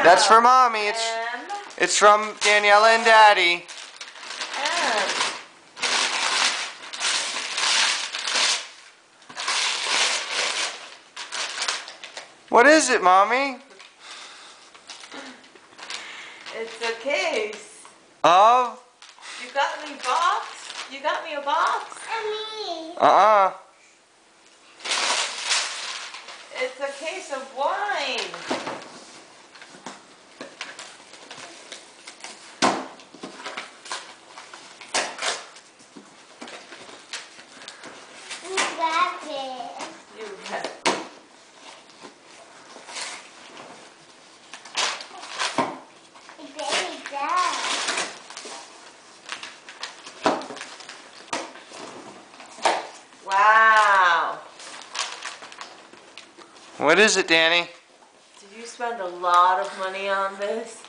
That's for Mommy. It's from Daniela and Daddy. What is it, Mommy? It's a case. Of? You got me box? You got me a box? Me. It's a case of wine. You got it. You have. Baby does. Wow. What is it, Danny? Did you spend a lot of money on this?